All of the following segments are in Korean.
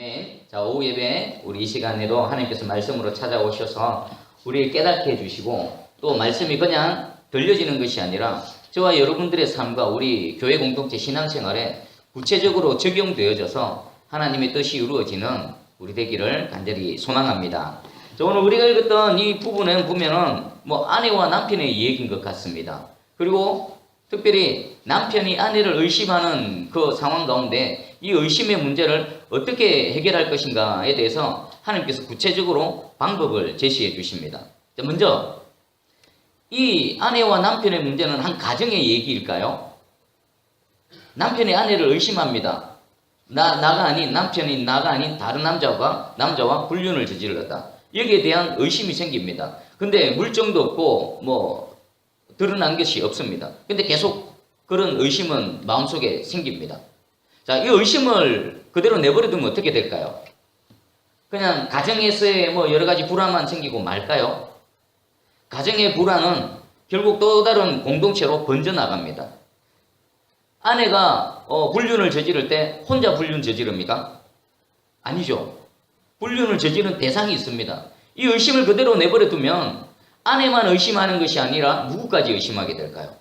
아멘. 자, 오후 예배 우리 이 시간에도 하나님께서 말씀으로 찾아오셔서 우리를 깨닫게 해주시고 또 말씀이 그냥 들려지는 것이 아니라 저와 여러분들의 삶과 우리 교회 공동체 신앙생활에 구체적으로 적용되어져서 하나님의 뜻이 이루어지는 우리 되기를 간절히 소망합니다. 자, 오늘 우리가 읽었던 이 부분은 보면은 아내와 남편의 얘기인 것 같습니다. 그리고 특별히 남편이 아내를 의심하는 그 상황 가운데 이 의심의 문제를 어떻게 해결할 것인가에 대해서 하나님께서 구체적으로 방법을 제시해 주십니다. 자, 먼저 이 아내와 남편의 문제는 한 가정의 얘기일까요? 남편이 아내를 의심합니다. 나가 아닌 남편이 나가 아닌 다른 남자와 불륜을 저질렀다. 여기에 대한 의심이 생깁니다. 근데 물증도 없고 드러난 것이 없습니다. 근데 계속 그런 의심은 마음속에 생깁니다. 자, 이 의심을 그대로 내버려두면 어떻게 될까요? 그냥 가정에서의 여러 가지 불안만 생기고 말까요? 가정의 불안은 결국 또 다른 공동체로 번져나갑니다. 아내가 불륜을 저지를 때 혼자 불륜 저지릅니까? 아니죠. 불륜을 저지른 대상이 있습니다. 이 의심을 그대로 내버려두면 아내만 의심하는 것이 아니라 누구까지 의심하게 될까요?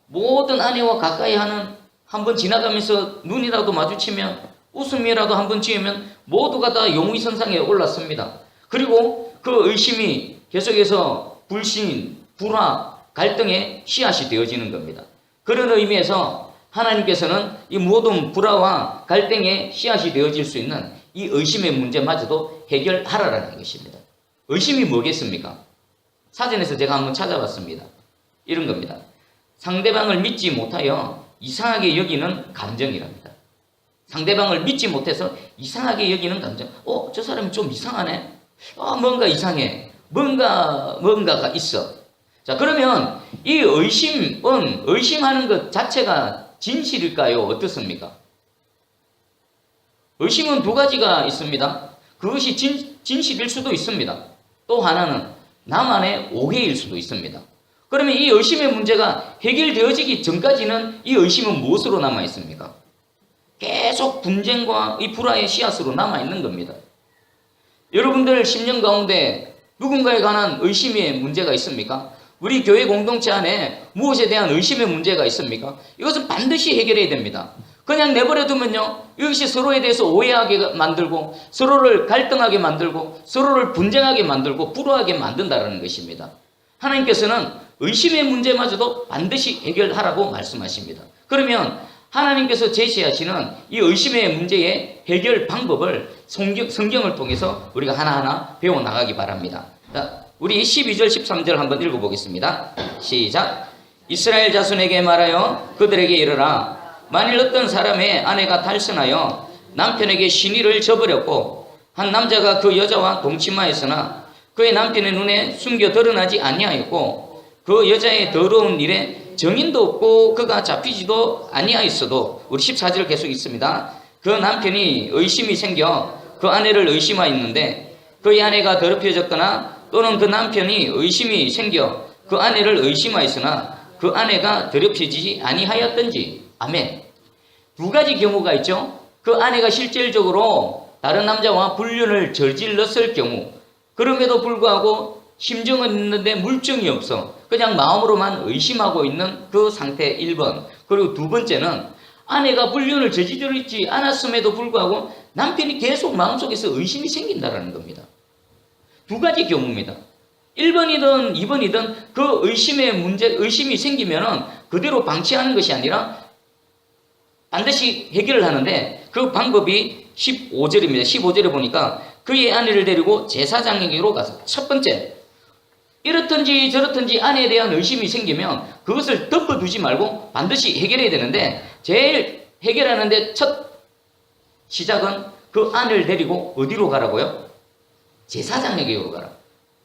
모든 아내와 가까이 하는 한번 지나가면서 눈이라도 마주치면 웃음이라도 한번 지으면 모두가 다 용의선상에 올랐습니다. 그리고 그 의심이 계속해서 불신, 불화, 갈등의 씨앗이 되어지는 겁니다. 그런 의미에서 하나님께서는 이 모든 불화와 갈등의 씨앗이 되어질 수 있는 이 의심의 문제마저도 해결하라는 것입니다. 의심이 뭐겠습니까? 사전에서 제가 한번 찾아봤습니다. 이런 겁니다. 상대방을 믿지 못하여 이상하게 여기는 감정이랍니다. 상대방을 믿지 못해서 이상하게 여기는 감정. 저 사람이 좀 이상하네. 뭔가 이상해. 뭔가가 있어. 자, 그러면 이 의심하는 것 자체가 진실일까요? 어떻습니까? 의심은 두 가지가 있습니다. 그것이 진실일 수도 있습니다. 또 하나는 나만의 오해일 수도 있습니다. 그러면 이 의심의 문제가 해결되어지기 전까지는 이 의심은 무엇으로 남아있습니까? 계속 분쟁과 이 불화의 씨앗으로 남아있는 겁니다. 여러분들 심령 가운데 누군가에 관한 의심의 문제가 있습니까? 우리 교회 공동체 안에 무엇에 대한 의심의 문제가 있습니까? 이것은 반드시 해결해야 됩니다. 그냥 내버려두면요, 이것이 서로에 대해서 오해하게 만들고 서로를 갈등하게 만들고 서로를 분쟁하게 만들고 불화하게 만든다는 것입니다. 하나님께서는 의심의 문제마저도 반드시 해결하라고 말씀하십니다. 그러면 하나님께서 제시하시는 이 의심의 문제의 해결 방법을 성경을 통해서 우리가 하나하나 배워나가기 바랍니다. 자, 우리 12절 13절 한번 읽어보겠습니다. 시작. 이스라엘 자손에게 말하여 그들에게 이르라. 만일 어떤 사람의 아내가 탈선하여 남편에게 신의를 저버렸고 한 남자가 그 여자와 동침하였으나 그의 남편의 눈에 숨겨 드러나지 아니하였고 그 여자의 더러운 일에 정인도 없고 그가 잡히지도 아니하였어도, 우리 14절 계속 있습니다. 그 남편이 의심이 생겨 그 아내를 의심하였는데 그의 아내가 더럽혀졌거나 또는 그 남편이 의심이 생겨 그 아내를 의심하였으나 그 아내가 더럽혀지지 아니하였던지. 아멘. 두 가지 경우가 있죠. 그 아내가 실질적으로 다른 남자와 불륜을 저질렀을 경우, 그럼에도 불구하고 심정은 있는데 물증이 없어 그냥 마음으로만 의심하고 있는 그 상태 1번. 그리고 두 번째는 아내가 불륜을 저지르지 않았음에도 불구하고 남편이 계속 마음속에서 의심이 생긴다는 겁니다. 두 가지 경우입니다. 1번이든 2번이든 그 의심이 생기면은 그대로 방치하는 것이 아니라 반드시 해결을 하는데 그 방법이 15절입니다. 15절에 보니까 그의 아내를 데리고 제사장에게로 가서, 첫 번째, 이렇든지 저렇든지 아내에 대한 의심이 생기면 그것을 덮어두지 말고 반드시 해결해야 되는데, 제일 해결하는데 첫 시작은 그 아내를 데리고 어디로 가라고요? 제사장에게로 가라.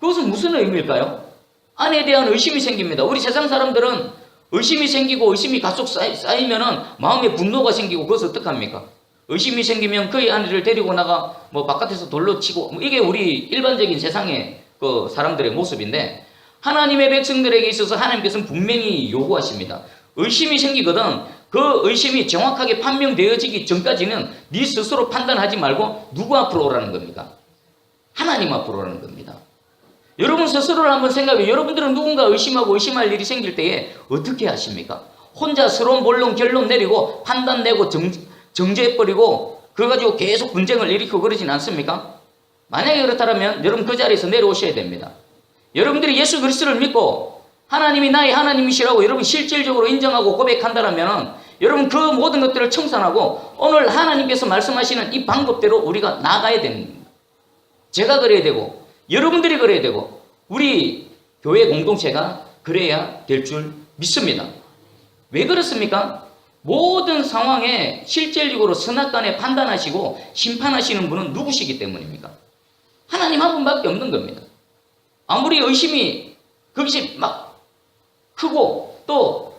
그것은 무슨 의미일까요? 아내에 대한 의심이 생깁니다. 우리 세상 사람들은 의심이 생기고 의심이 가속 쌓이면은 마음에 분노가 생기고, 그것을 어떡합니까? 의심이 생기면 그의 아내를 데리고 나가 바깥에서 돌로 치고, 이게 우리 일반적인 세상의 그 사람들의 모습인데, 하나님의 백성들에게 있어서 하나님께서는 분명히 요구하십니다. 의심이 생기거든 그 의심이 정확하게 판명되어지기 전까지는 네 스스로 판단하지 말고 누구 앞으로 오라는 겁니까? 하나님 앞으로 오라는 겁니다. 여러분 스스로를 한번 생각해. 여러분들은 누군가 의심하고 의심할 일이 생길 때에 어떻게 하십니까? 혼자 서론 본론 결론 내리고 판단 내고 정죄해버리고 그거 가지고 계속 분쟁을 일으키고 그러진 않습니까? 만약에 그렇다면 여러분 그 자리에서 내려오셔야 됩니다. 여러분들이 예수 그리스도를 믿고 하나님이 나의 하나님이시라고 여러분 실질적으로 인정하고 고백한다면 여러분 그 모든 것들을 청산하고 오늘 하나님께서 말씀하시는 이 방법대로 우리가 나가야 됩니다. 제가 그래야 되고 여러분들이 그래야 되고 우리 교회 공동체가 그래야 될 줄 믿습니다. 왜 그렇습니까? 모든 상황에 실질적으로 선악간에 판단하시고 심판하시는 분은 누구시기 때문입니까? 하나님 한 분밖에 없는 겁니다. 아무리 의심이 그것이 막 크고 또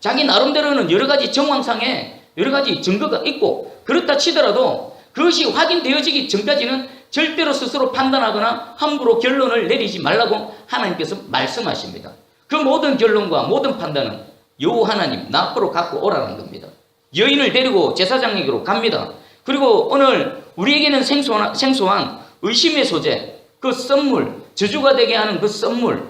자기 나름대로는 여러 가지 정황상에 여러 가지 증거가 있고 그렇다 치더라도 그것이 확인되어지기 전까지는 절대로 스스로 판단하거나 함부로 결론을 내리지 말라고 하나님께서 말씀하십니다. 그 모든 결론과 모든 판단은 여호와 하나님 나 앞으로 갖고 오라는 겁니다. 여인을 데리고 제사장에게로 갑니다. 그리고 오늘 우리에게는 생소한 의심의 소재, 그 썸물, 저주가 되게 하는 그 썸물,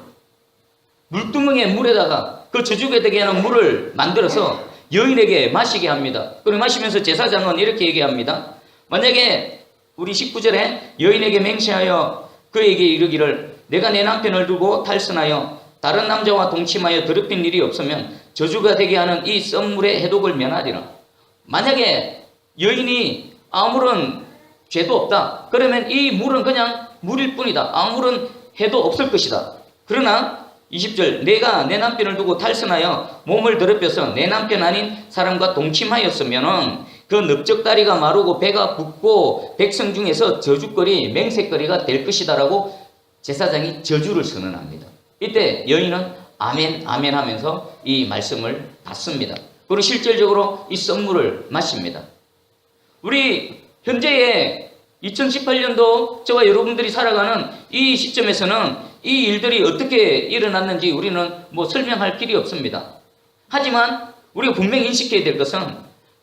물두멍에 물에다가 그 저주가 되게 하는 물을 만들어서 여인에게 마시게 합니다. 그리고 마시면서 제사장은 이렇게 얘기합니다. 만약에 우리 19절에 여인에게 맹세하여 그에게 이르기를 내가 내 남편을 두고 탈선하여 다른 남자와 동침하여 더럽힌 일이 없으면 저주가 되게 하는 이 썸물의 해독을 면하리라. 만약에 여인이 아무런 죄도 없다. 그러면 이 물은 그냥 물일 뿐이다. 아무런 해도 없을 것이다. 그러나 20절 내가 내 남편을 두고 탈선하여 몸을 더럽혀서 내 남편 아닌 사람과 동침하였으면 그 넓적다리가 마르고 배가 붓고 백성 중에서 저주거리 맹세거리가 될 것이다라고 제사장이 저주를 선언합니다. 이때 여인은 아멘 아멘 하면서 이 말씀을 받습니다. 그리고 실질적으로 이 썸물을 마십니다. 우리 현재의 2018년도 저와 여러분들이 살아가는 이 시점에서는 이 일들이 어떻게 일어났는지 우리는 설명할 길이 없습니다. 하지만 우리가 분명히 인식해야 될 것은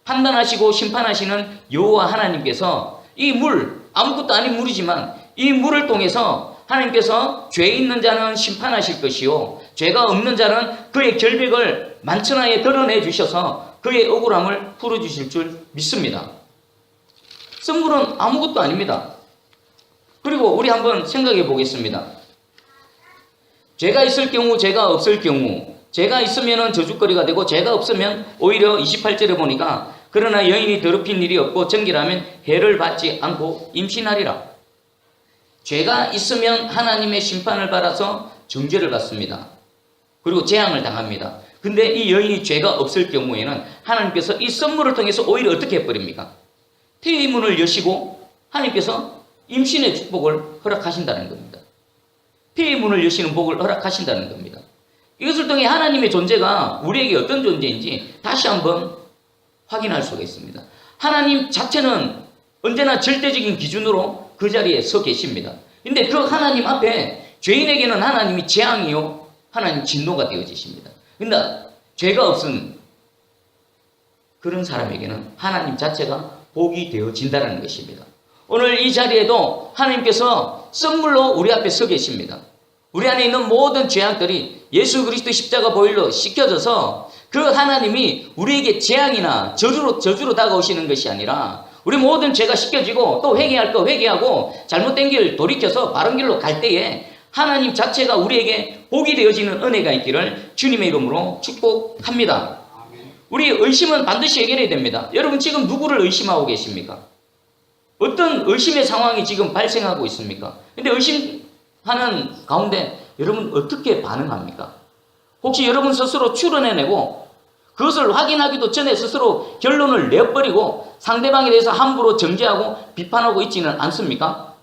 판단하시고 심판하시는 여호와 하나님께서 이 물, 아무것도 아닌 물이지만 이 물을 통해서 하나님께서 죄 있는 자는 심판하실 것이요 죄가 없는 자는 그의 결백을 만천하에 드러내 주셔서 그의 억울함을 풀어주실 줄 믿습니다. 썸물은 아무것도 아닙니다. 그리고 우리 한번 생각해 보겠습니다. 죄가 있을 경우 죄가 없을 경우 죄가 있으면 저주거리가 되고 죄가 없으면 오히려 28절에 보니까 그러나 여인이 더럽힌 일이 없고 정결하면 해를 받지 않고 임신하리라. 죄가 있으면 하나님의 심판을 받아서 정죄를 받습니다. 그리고 재앙을 당합니다. 근데 이 여인이 죄가 없을 경우에는 하나님께서 이 썸물을 통해서 오히려 어떻게 해버립니까? 태의 문을 여시고 하나님께서 임신의 축복을 허락하신다는 겁니다. 태의 문을 여시는 복을 허락하신다는 겁니다. 이것을 통해 하나님의 존재가 우리에게 어떤 존재인지 다시 한번 확인할 수가 있습니다. 하나님 자체는 언제나 절대적인 기준으로 그 자리에 서 계십니다. 근데 그 하나님 앞에 죄인에게는 하나님이 재앙이요 하나님 진노가 되어지십니다. 근데 죄가 없은 그런 사람에게는 하나님 자체가 복이 되어진다는 것입니다. 오늘 이 자리에도 하나님께서 썸물로 우리 앞에 서 계십니다. 우리 안에 있는 모든 죄악들이 예수 그리스도 십자가 보혈로 씻겨져서 그 하나님이 우리에게 재앙이나 저주로 다가오시는 것이 아니라 우리 모든 죄가 씻겨지고 또 회개할 거 회개하고 잘못된 길 돌이켜서 바른 길로 갈 때에 하나님 자체가 우리에게 복이 되어지는 은혜가 있기를 주님의 이름으로 축복합니다. 우리 의심은 반드시 해결해야 됩니다. 여러분 지금 누구를 의심하고 계십니까? 어떤 의심의 상황이 지금 발생하고 있습니까? 근데 의심하는 가운데 여러분 어떻게 반응합니까? 혹시 여러분 스스로 추론해내고 그것을 확인하기도 전에 스스로 결론을 내버리고 상대방에 대해서 함부로 정죄하고 비판하고 있지는 않습니까?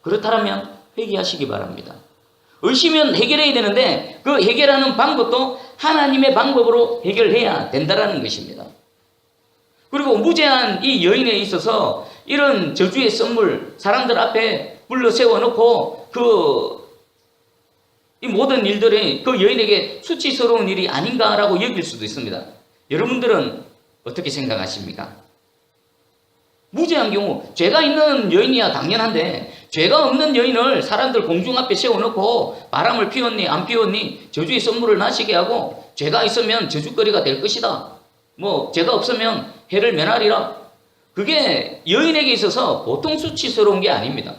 그렇다면 회개하시기 바랍니다. 의심은 해결해야 되는데 그 해결하는 방법도 하나님의 방법으로 해결해야 된다는 것입니다. 그리고 무죄한 이 여인에 있어서 이런 저주의 썸물 사람들 앞에 불러 세워놓고 이 모든 일들이 그 여인에게 수치스러운 일이 아닌가라고 여길 수도 있습니다. 여러분들은 어떻게 생각하십니까? 무죄한 경우 죄가 있는 여인이야 당연한데 죄가 없는 여인을 사람들 공중 앞에 세워놓고 바람을 피웠니 안 피웠니 저주의 선물을 마시게 하고 죄가 있으면 저주거리가 될 것이다. 뭐 죄가 없으면 해를 면하리라. 그게 여인에게 있어서 보통 수치스러운 게 아닙니다.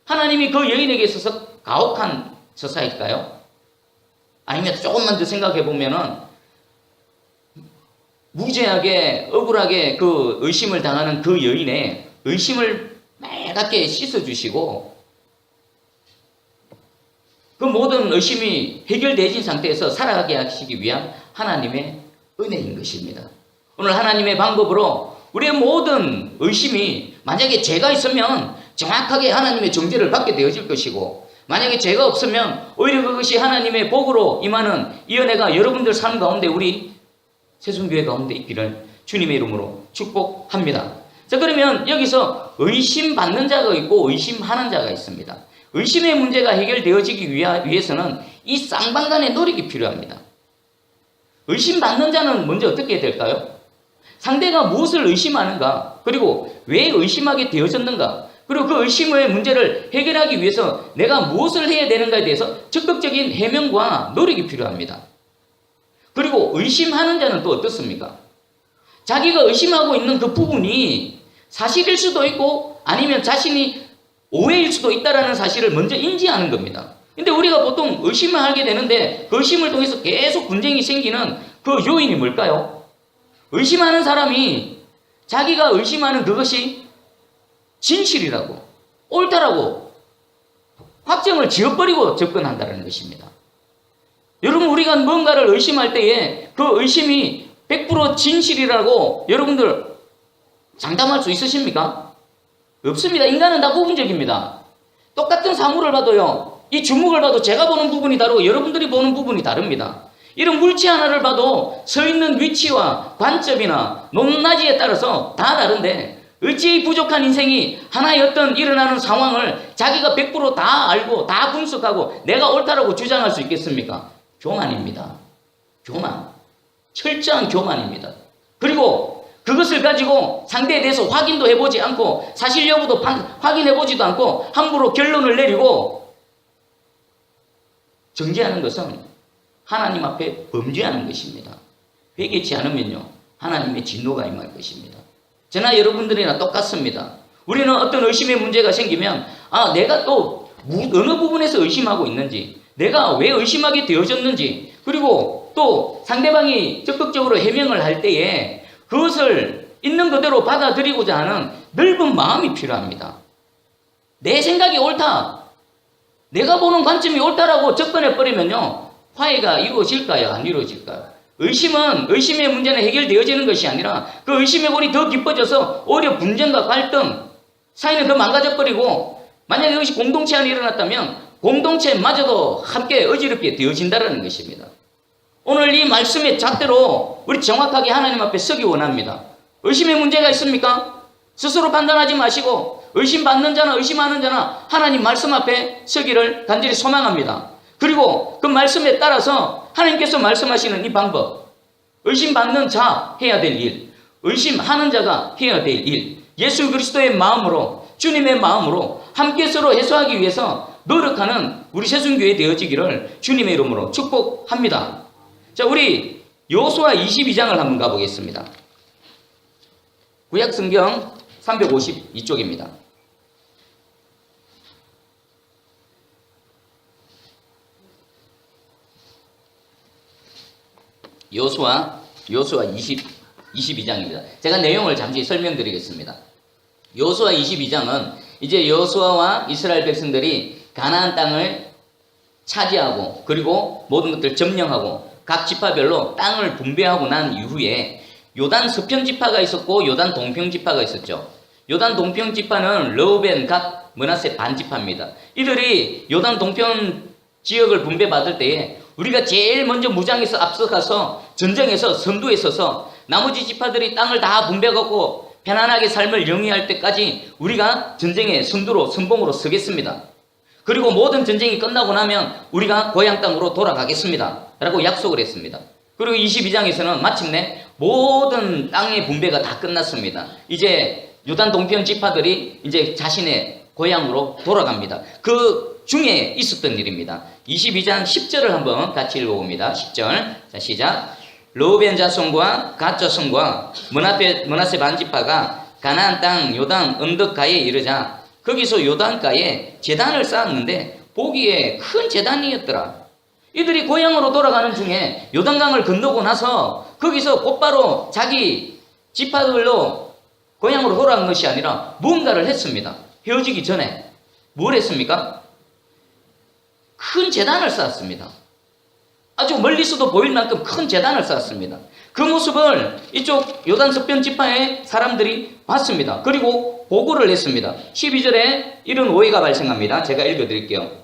하나님이 그 여인에게 있어서 가혹한 서사일까요? 아니면 조금만 더 생각해 보면은 무죄하게 억울하게 그 의심을 당하는 그 여인의 의심을 맑게 씻어주시고 그 모든 의심이 해결되진 상태에서 살아가게 하시기 위한 하나님의 은혜인 것입니다. 오늘 하나님의 방법으로 우리의 모든 의심이 만약에 죄가 있으면 정확하게 하나님의 정죄를 받게 되어질 것이고 만약에 죄가 없으면 오히려 그것이 하나님의 복으로 임하는 이 은혜가 여러분들 삶 가운데 우리 새순교회 가운데 있기를 주님의 이름으로 축복합니다. 자, 그러면 여기서 의심받는 자가 있고 의심하는 자가 있습니다. 의심의 문제가 해결되어지기 위해서는 이 쌍방간의 노력이 필요합니다. 의심받는 자는 먼저 어떻게 해야 될까요? 상대가 무엇을 의심하는가, 그리고 왜 의심하게 되어졌는가, 그리고 그 의심의 문제를 해결하기 위해서 내가 무엇을 해야 되는가에 대해서 적극적인 해명과 노력이 필요합니다. 그리고 의심하는 자는 또 어떻습니까? 자기가 의심하고 있는 그 부분이 사실일 수도 있고 아니면 자신이 오해일 수도 있다는 사실을 먼저 인지하는 겁니다. 근데 우리가 보통 의심을 하게 되는데 그 의심을 통해서 계속 분쟁이 생기는 그 요인이 뭘까요? 의심하는 사람이 자기가 의심하는 그것이 진실이라고 옳다라고 확정을 지어버리고 접근한다는 것입니다. 여러분, 우리가 뭔가를 의심할 때에 그 의심이 100% 진실이라고 여러분들 장담할 수 있으십니까? 없습니다. 인간은 다 부분적입니다. 똑같은 사물을 봐도요, 이 주먹을 봐도 제가 보는 부분이 다르고 여러분들이 보는 부분이 다릅니다. 이런 물체 하나를 봐도 서 있는 위치와 관점이나 높낮이에 따라서 다 다른데 어찌 부족한 인생이 하나의 어떤 일어나는 상황을 자기가 100%다 알고 다 분석하고 내가 옳다라고 주장할 수 있겠습니까? 교만입니다. 교만. 철저한 교만입니다. 그리고 그것을 가지고 상대에 대해서 확인도 해보지 않고 사실 여부도 확인해보지도 않고 함부로 결론을 내리고 정죄하는 것은 하나님 앞에 범죄하는 것입니다. 회개치 않으면요, 하나님의 진노가 임할 것입니다. 저나 여러분들이나 똑같습니다. 우리는 어떤 의심의 문제가 생기면 내가 또 어느 부분에서 의심하고 있는지, 내가 왜 의심하게 되어졌는지, 그리고 또 상대방이 적극적으로 해명을 할 때에 그것을 있는 그대로 받아들이고자 하는 넓은 마음이 필요합니다. 내 생각이 옳다, 내가 보는 관점이 옳다라고 접근해버리면요, 화해가 이루어질까요? 안 이루어질까요? 의심의 문제는 해결되어지는 것이 아니라 그 의심의 골이 더 깊어져서 오히려 분쟁과 갈등, 사이는 더 망가져버리고, 만약에 이것이 공동체 안에 일어났다면 공동체마저도 함께 어지럽게 되어진다는 것입니다. 오늘 이 말씀의 잣대로 우리 정확하게 하나님 앞에 서기 원합니다. 의심의 문제가 있습니까? 스스로 판단하지 마시고 의심받는 자나 의심하는 자나 하나님 말씀 앞에 서기를 간절히 소망합니다. 그리고 그 말씀에 따라서 하나님께서 말씀하시는 이 방법, 의심받는 자 해야 될 일, 의심하는 자가 해야 될 일, 예수 그리스도의 마음으로, 주님의 마음으로 함께 서로 해소하기 위해서 노력하는 우리 새순교회 되어지기를 주님의 이름으로 축복합니다. 자, 우리 여호수아 22장을 한번 가보겠습니다. 구약성경 352쪽입니다. 여호수아 22장입니다. 제가 내용을 잠시 설명드리겠습니다. 여호수아 22장은 이제 여호수아와 이스라엘 백성들이 가나안 땅을 차지하고 그리고 모든 것들을 점령하고 각 지파별로 땅을 분배하고 난 이후에 요단 서편 지파가 있었고 요단 동편 지파가 있었죠. 요단 동편 지파는 르우벤, 갓, 므낫세 반 지파입니다. 이들이 요단 동편 지역을 분배받을 때에 우리가 제일 먼저 무장해서 앞서가서 전쟁에서 선두에 서서 나머지 지파들이 땅을 다 분배하고 편안하게 삶을 영위할 때까지 우리가 전쟁의 선두로 선봉으로 서겠습니다. 그리고 모든 전쟁이 끝나고 나면 우리가 고향 땅으로 돌아가겠습니다 라고 약속을 했습니다. 그리고 22장에서는 마침내 모든 땅의 분배가 다 끝났습니다. 이제 요단 동편 지파들이 이제 자신의 고향으로 돌아갑니다. 그 중에 있었던 일입니다. 22장 10절을 한번 같이 읽어봅니다. 10절. 자, 시작. 르우벤 자손과 갓 자손과 므낫세 반지파가 가나안 땅 요단 언덕가에 이르자 거기서 요단가에 제단을 쌓았는데 보기에 큰 제단이었더라. 이들이 고향으로 돌아가는 중에 요단강을 건너고 나서 거기서 곧바로 자기 지파들로 고향으로 돌아간 것이 아니라 무언가를 했습니다. 헤어지기 전에 뭘 했습니까? 큰 제단을 쌓았습니다. 아주 멀리서도 보일 만큼 큰 제단을 쌓았습니다. 그 모습을 이쪽 요단 서편 지파의 사람들이 봤습니다. 그리고 보고를 했습니다. 12절에 이런 오해가 발생합니다. 제가 읽어드릴게요.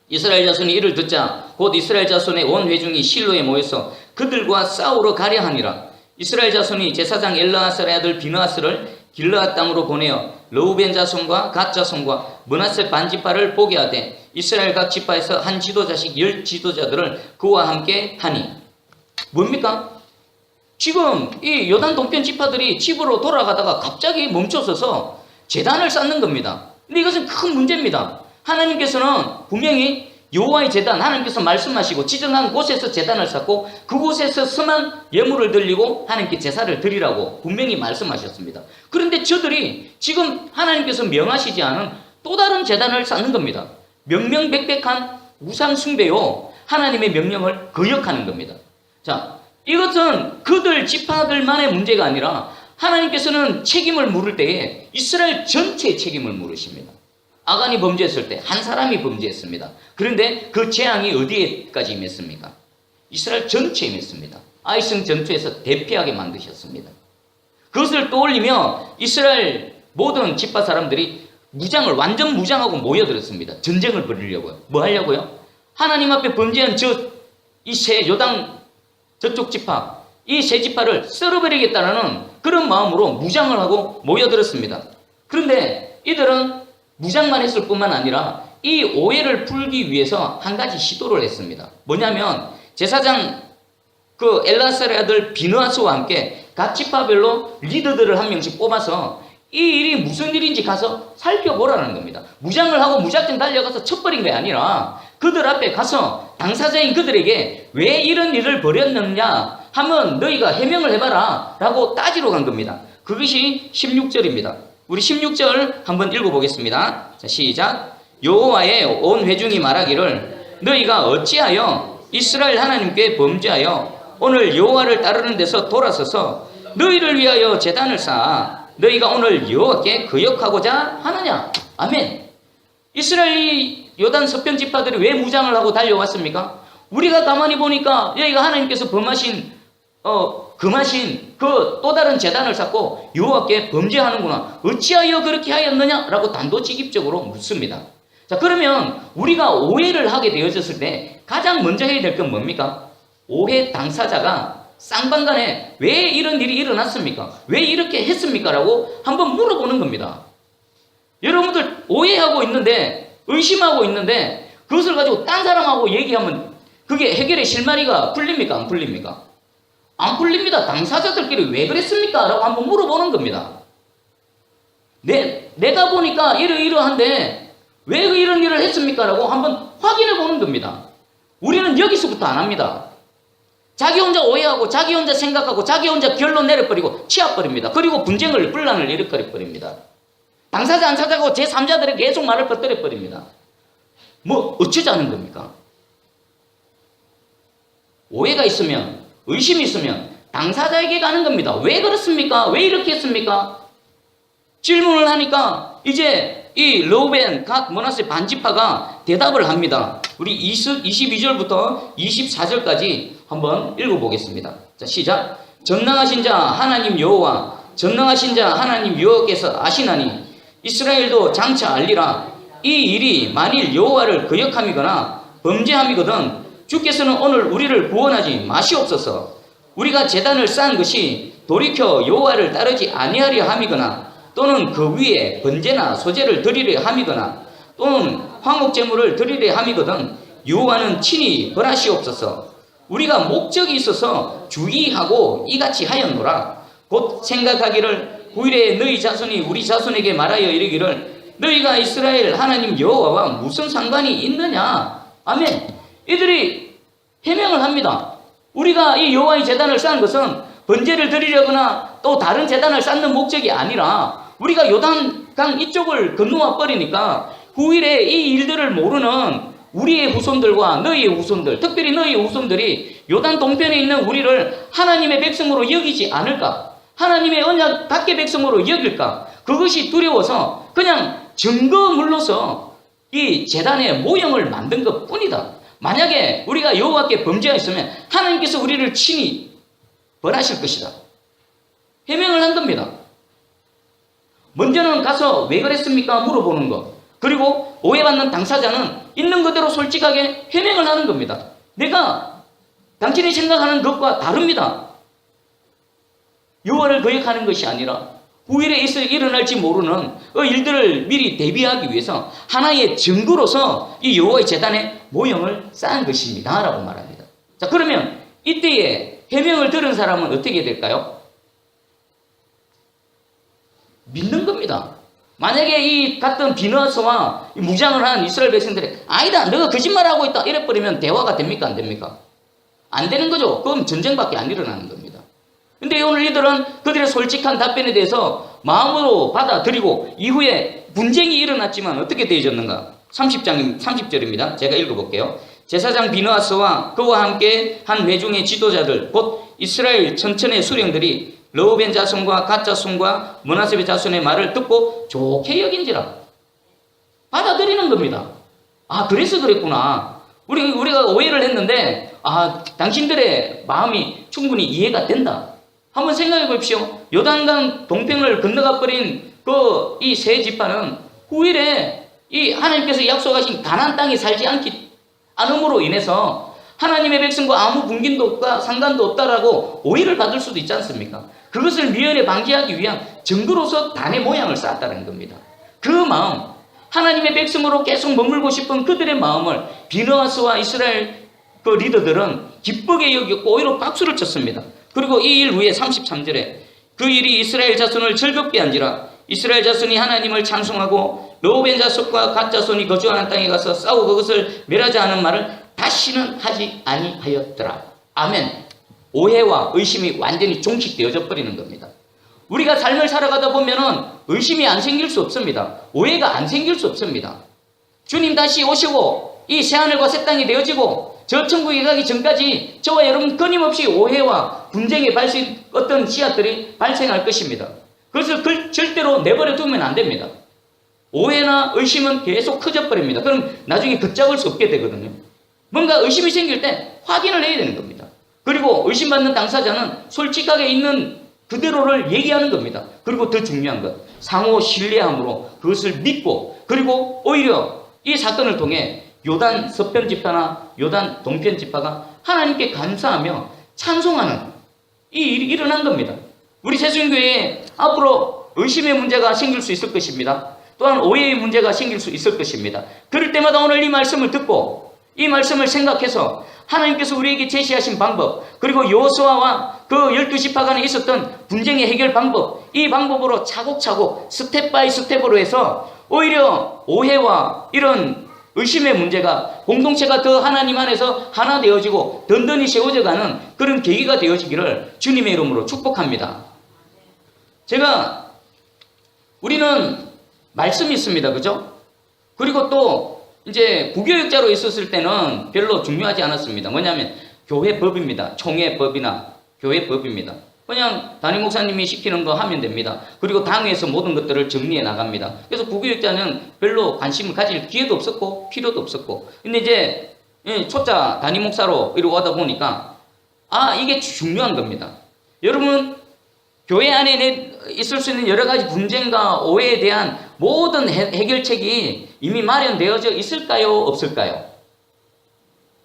이스라엘 자손이 이를 듣자 곧 이스라엘 자손의 온 회중이 실로에 모여서 그들과 싸우러 가려 하니라. 이스라엘 자손이 제사장 엘르아살의 아들 비느하스를 길르앗 땅으로 보내어 르우벤 자손과 갓 자손과 므낫세 반지파를 보게 하되 이스라엘 각 지파에서 한 지도자씩 10 지도자들을 그와 함께 하니. 뭡니까? 지금 이 요단 동편 지파들이 집으로 돌아가다가 갑자기 멈춰서서 제단을 쌓는 겁니다. 근데 이것은 큰 문제입니다. 하나님께서는 분명히 여호와의 제단, 하나님께서 말씀하시고 지정한 곳에서 제단을 쌓고 그곳에서 선한 예물을 드리고 하나님께 제사를 드리라고 분명히 말씀하셨습니다. 그런데 저들이 지금 하나님께서 명하시지 않은 또 다른 제단을 쌓는 겁니다. 명명백백한 우상 숭배요, 하나님의 명령을 거역하는 겁니다. 자, 이것은 그들 지파들만의 문제가 아니라 하나님께서는 책임을 물을 때에 이스라엘 전체의 책임을 물으십니다. 아간이 범죄했을 때 한 사람이 범죄했습니다. 그런데 그 재앙이 어디에까지 임했습니까? 이스라엘 전체에 임했습니다. 아이성 전투에서 대피하게 만드셨습니다. 그것을 떠올리며 이스라엘 모든 지파 사람들이 완전 무장하고 모여들었습니다. 전쟁을 벌이려고요. 뭐 하려고요? 하나님 앞에 범죄한 이 세 요당 저쪽 지파, 이 세 지파를 썰어버리겠다는 그런 마음으로 무장을 하고 모여들었습니다. 그런데 이들은 무장만 했을 뿐만 아니라 이 오해를 풀기 위해서 한 가지 시도를 했습니다. 뭐냐면 제사장 엘르아살의 아들 비느하스와 함께 각 지파별로 리더들을 한 명씩 뽑아서 이 일이 무슨 일인지 가서 살펴보라는 겁니다. 무장을 하고 무작정 달려가서 쳐버린 게 아니라 그들 앞에 가서 당사자인 그들에게 왜 이런 일을 벌였느냐 하면 너희가 해명을 해봐라 라고 따지러 간 겁니다. 그것이 16절입니다. 우리 16절 한번 읽어보겠습니다. 자, 시작. 여호와의 온 회중이 말하기를 너희가 어찌하여 이스라엘 하나님께 범죄하여 오늘 여호와를 따르는 데서 돌아서서 너희를 위하여 제단을 쌓아 너희가 오늘 여호와께 거역하고자 하느냐. 아멘. 이스라엘 요단 서편 지파들이 왜 무장을 하고 달려왔습니까? 우리가 가만히 보니까 여기가 하나님께서 금하신 그 또 다른 제단을 쌓고 여호와께 범죄하는구나. 어찌하여 그렇게 하였느냐? 라고 단도직입적으로 묻습니다. 자, 그러면 우리가 오해를 하게 되어졌을 때 가장 먼저 해야 될 건 뭡니까? 오해 당사자가 쌍방간에 왜 이런 일이 일어났습니까? 왜 이렇게 했습니까? 라고 한번 물어보는 겁니다. 여러분들 오해하고 있는데, 의심하고 있는데 그것을 가지고 딴 사람하고 얘기하면 그게 해결의 실마리가 풀립니까? 안 풀립니까? 안 풀립니다. 당사자들끼리 왜 그랬습니까? 라고 한번 물어보는 겁니다. 내가 보니까 이러이러한데 왜 이런 일을 했습니까? 라고 한번 확인해 보는 겁니다. 우리는 여기서부터 안 합니다. 자기 혼자 오해하고 자기 혼자 생각하고 자기 혼자 결론 내려버리고 치워버립니다. 그리고 분쟁을 분란을 일으켜버립니다. 당사자 안 찾아가고 제3자들에게 계속 말을 퍼뜨려버립니다. 뭐 어쩌자는 겁니까? 오해가 있으면, 의심이 있으면 당사자에게 가는 겁니다. 왜 그렇습니까? 왜 이렇게 했습니까? 질문을 하니까 이제 이 르우벤, 갓, 므낫세 반지파가 대답을 합니다. 우리 22절부터 24절까지 한번 읽어보겠습니다. 자, 시작. 전능하신 자 하나님 여호와, 전능하신 자 하나님 여호와께서 아시나니 이스라엘도 장차 알리라. 이 일이 만일 여호와를 거역함이거나 범죄함이거든 주께서는 오늘 우리를 구원하지 마시옵소서. 우리가 제단을 쌓은 것이 돌이켜 여호와를 따르지 아니하려 함이거나 또는 그 위에 번제나 소제를 드리려 함이거나 또는 화목제물을 드리려 함이거든 여호와는 친히 벌하시옵소서. 우리가 목적이 있어서 주의하고 이같이 하였노라. 곧 생각하기를 후일에 너희 자손이 우리 자손에게 말하여 이르기를 너희가 이스라엘 하나님 여호와와 무슨 상관이 있느냐. 아멘. 이들이 해명을 합니다. 우리가 이 여호와의 제단을 쌓은 것은 번제를 드리려거나 또 다른 제단을 쌓는 목적이 아니라 우리가 요단강 이쪽을 건너와 버리니까 후일에 이 일들을 모르는 우리의 후손들과 너희의 후손들, 특별히 너희의 후손들이 요단 동편에 있는 우리를 하나님의 백성으로 여기지 않을까? 하나님의 언약 밖의 백성으로 여길까? 그것이 두려워서 그냥 증거물로서 이 제단의 모형을 만든 것 뿐이다. 만약에 우리가 여호와께 범죄하였으면 하나님께서 우리를 친히 벌하실 것이다. 해명을 한 겁니다. 먼저는 가서 왜 그랬습니까? 물어보는 것. 그리고 오해받는 당사자는 있는 그대로 솔직하게 해명을 하는 겁니다. 내가 당신이 생각하는 것과 다릅니다. 여호와를 거역하는 것이 아니라 후일에 일어날지 모르는 일들을 미리 대비하기 위해서 하나의 증거로서 이 여호와의 제단의 모형을 쌓은 것입니다 라고 말합니다. 자, 그러면 이때에 해명을 들은 사람은 어떻게 될까요? 믿는 겁니다. 만약에 이 같은 비너스와 무장을 한 이스라엘 백성들이 아니다, 너가 거짓말하고 있다 이래버리면 대화가 됩니까? 안 됩니까? 안 되는 거죠. 그럼 전쟁밖에 안 일어나는 겁니다. 근데 오늘 이들은 그들의 솔직한 답변에 대해서 마음으로 받아들이고 이후에 분쟁이 일어났지만 어떻게 되어졌는가? 30절입니다. 제가 읽어볼게요. 제사장 비느하스와 그와 함께 한 회중의 지도자들 곧 이스라엘 천천의 수령들이 르우벤 자손과 갓 자손과 므낫세 자손의 말을 듣고 좋게 여긴지라. 받아들이는 겁니다. 아, 그래서 그랬구나. 우리가 오해를 했는데 당신들의 마음이 충분히 이해가 된다. 한번 생각해 보십시오. 요단강 동편을 건너가 버린 이 세 지파는 후일에 이 하나님께서 약속하신 가나안 땅에 살지 않음으로 인해서 하나님의 백성과 아무 분긴도 없다, 상관도 없다라고 오해를 받을 수도 있지 않습니까? 그것을 미연에 방지하기 위한 증거로서 단의 모양을 쌓았다는 겁니다. 그 마음, 하나님의 백성으로 계속 머물고 싶은 그들의 마음을 비느하스와 이스라엘 그 리더들은 기쁘게 여겼고 오히려 박수를 쳤습니다. 그리고 이 일 후에 33절에 그 일이 이스라엘 자손을 즐겁게 한지라. 이스라엘 자손이 하나님을 찬송하고 르우벤 자손과 갓 자손이 거주하는 땅에 가서 싸우고 그것을 멸하지 않은 말을 다시는 하지 아니하였더라. 아멘. 오해와 의심이 완전히 종식되어져 버리는 겁니다. 우리가 삶을 살아가다 보면은 의심이 안 생길 수 없습니다. 오해가 안 생길 수 없습니다. 주님 다시 오시고 이 새하늘과 새 땅이 되어지고 저 천국에 가기 전까지 저와 여러분 끊임없이 오해와 분쟁의 어떤 씨앗들이 발생할 것입니다. 그것을 절대로 내버려 두면 안 됩니다. 오해나 의심은 계속 커져버립니다. 그럼 나중에 걷잡을 수 없게 되거든요. 뭔가 의심이 생길 때 확인을 해야 되는 겁니다. 그리고 의심받는 당사자는 솔직하게 있는 그대로를 얘기하는 겁니다. 그리고 더 중요한 것, 상호 신뢰함으로 그것을 믿고, 그리고 오히려 이 사건을 통해 요단 서편 지파나 요단 동편 지파가 하나님께 감사하며 찬송하는 이 일이 일어난 겁니다. 우리 새순교회에 앞으로 의심의 문제가 생길 수 있을 것입니다. 또한 오해의 문제가 생길 수 있을 것입니다. 그럴 때마다 오늘 이 말씀을 듣고 이 말씀을 생각해서 하나님께서 우리에게 제시하신 방법, 그리고 여호수아와 그 12지파 간에 있었던 분쟁의 해결 방법, 이 방법으로 차곡차곡 스텝 바이 스텝으로 해서 오히려 오해와 이런 의심의 문제가 공동체가 더 하나님 안에서 하나 되어지고 든든히 세워져가는 그런 계기가 되어지기를 주님의 이름으로 축복합니다. 우리는 말씀이 있습니다. 그죠? 그리고 또 이제 부교육자로 있었을 때는 별로 중요하지 않았습니다. 뭐냐면 교회법입니다. 총회법이나 교회법입니다. 그냥 담임 목사님이 시키는 거 하면 됩니다. 그리고 당에서 모든 것들을 정리해 나갑니다. 그래서 부교육자는 별로 관심을 가질 기회도 없었고 필요도 없었고, 근데 이제 초짜 담임 목사로 이러고 하다 보니까 이게 중요한 겁니다. 여러분, 교회 안에 있을 수 있는 여러 가지 분쟁과 오해에 대한 모든 해결책이 이미 마련되어져 있을까요? 없을까요?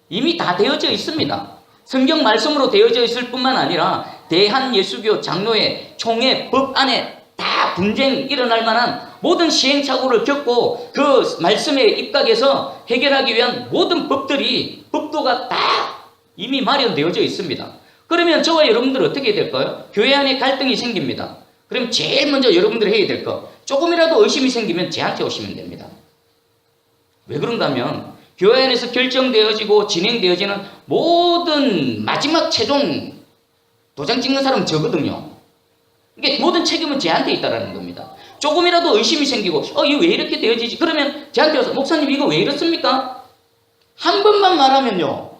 이미 다 되어져 있습니다. 성경 말씀으로 되어져 있을 뿐만 아니라 대한예수교 장로회 총회 법 안에 다 분쟁 일어날 만한 모든 시행착오를 겪고 그 말씀에 입각해서 해결하기 위한 모든 법도가 다 이미 마련되어져 있습니다. 그러면 저와 여러분들 어떻게 될까요? 교회 안에 갈등이 생깁니다. 그럼 제일 먼저 여러분들이 해야 될 거, 조금이라도 의심이 생기면 저한테 오시면 됩니다. 왜 그런가 하면 교회 안에서 결정되어지고 진행되어지는 모든 마지막 최종 도장 찍는 사람은 저거든요. 이게 모든 책임은 저한테 있다라는 겁니다. 조금이라도 의심이 생기고 이거 왜 이렇게 되어지지? 그러면 저한테 와서 목사님 이거 왜 이렇습니까? 한 번만 말하면요,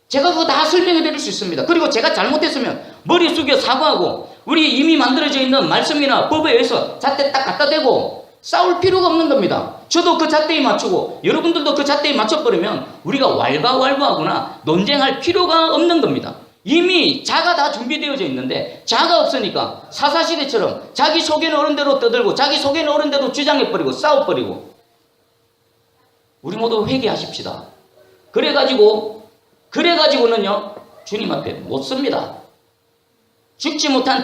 제가 그거 다 설명해 드릴 수 있습니다. 그리고 제가 잘못했으면 머리 숙여 사과하고 우리 이미 만들어져 있는 말씀이나 법에 의해서 잣대 딱 갖다 대고 싸울 필요가 없는 겁니다. 저도 그 잣대에 맞추고 여러분들도 그 잣대에 맞춰버리면 우리가 왈가왈부하거나 논쟁할 필요가 없는 겁니다. 이미 자가 다 준비되어져 있는데 자가 없으니까 사사시대처럼 자기 속에는 어른 대로 떠들고 자기 속에는 어른 대로 주장해버리고 싸워버리고, 우리 모두 회개하십시다. 그래가지고는요 주님 앞에 못 섭니다. 죽지 못한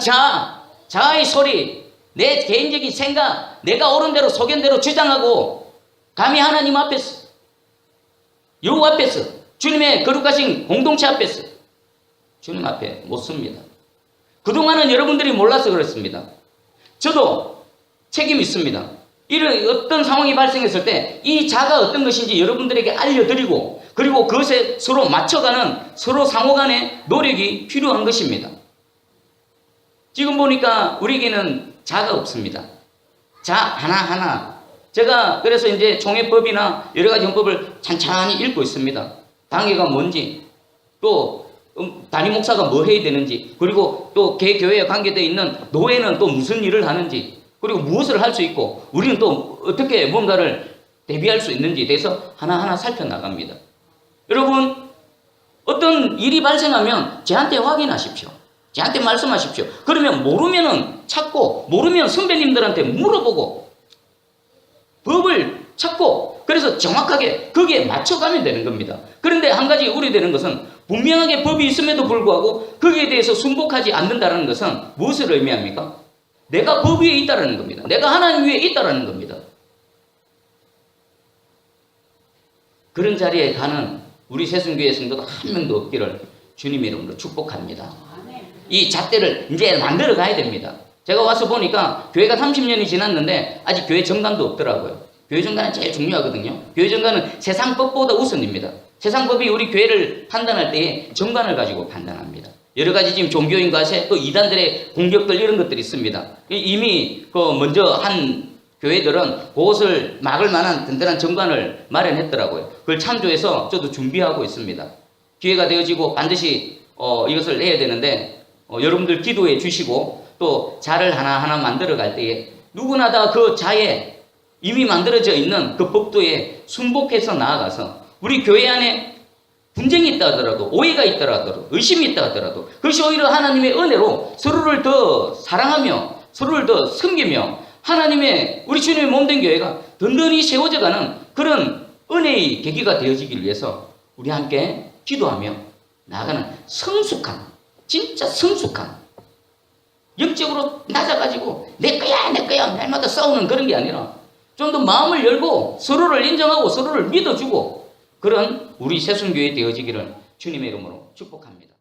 자아의 소리, 내 개인적인 생각, 내가 옳은 대로 속인 대로 주장하고 감히 하나님 앞에서, 여호와 앞에서, 주님의 거룩하신 공동체 앞에서 주님 앞에 못 섭니다. 그동안은 여러분들이 몰라서 그렇습니다. 저도 책임이 있습니다. 이런 어떤 상황이 발생했을 때 이 자가 어떤 것인지 여러분들에게 알려드리고, 그리고 그것에 서로 맞춰가는 서로 상호간의 노력이 필요한 것입니다. 지금 보니까 우리에게는 자가 없습니다. 자 하나하나. 제가 그래서 이제 총회법이나 여러 가지 헌법을 찬찬히 읽고 있습니다. 당회가 뭔지, 또 단임 목사가 뭐 해야 되는지, 그리고 또 개교회에 관계되어 있는 노회는 또 무슨 일을 하는지, 그리고 무엇을 할 수 있고 우리는 또 어떻게 뭔가를 대비할 수 있는지에 대해서 하나하나 살펴나갑니다. 여러분, 어떤 일이 발생하면 저한테 확인하십시오. 저한테 말씀하십시오. 그러면 모르면은 찾고, 모르면 선배님들한테 물어보고 법을 찾고, 그래서 정확하게 거기에 맞춰가면 되는 겁니다. 그런데 한 가지 우려되는 것은 분명하게 법이 있음에도 불구하고 거기에 대해서 순복하지 않는다는 것은 무엇을 의미합니까? 내가 법 위에 있다는 겁니다. 내가 하나님 위에 있다는 겁니다. 그런 자리에 가는 우리 새순교회 성도도 한 명도 없기를 주님의 이름으로 축복합니다. 이 잣대를 이제 만들어 가야 됩니다. 제가 와서 보니까 교회가 30년이 지났는데 아직 교회 정관도 없더라고요. 교회 정관은 제일 중요하거든요. 교회 정관은 세상 법보다 우선입니다. 세상 법이 우리 교회를 판단할 때에 정관을 가지고 판단합니다. 여러 가지 지금 종교인과 또 이단들의 공격들 이런 것들이 있습니다. 이미 먼저 한 교회들은 그것을 막을 만한 든든한 정관을 마련했더라고요. 그걸 참조해서 저도 준비하고 있습니다. 기회가 되어지고 반드시 이것을 해야 되는데 여러분들 기도해 주시고, 또 자를 하나하나 만들어 갈 때에 누구나 다 그 자에 이미 만들어져 있는 그 법도에 순복해서 나아가서 우리 교회 안에 분쟁이 있다 하더라도, 오해가 있다 하더라도, 의심이 있다 하더라도 그것이 오히려 하나님의 은혜로 서로를 더 사랑하며 서로를 더 섬기며 하나님의, 우리 주님의 몸된 교회가 든든히 세워져가는 그런 은혜의 계기가 되어지기 위해서 우리 함께 기도하며 나아가는 성숙한, 진짜 성숙한, 영적으로 낮아가지고 내 거야 날마다 싸우는 그런 게 아니라 좀 더 마음을 열고 서로를 인정하고 서로를 믿어주고 그런 우리 새순교회 되어지기를 주님의 이름으로 축복합니다.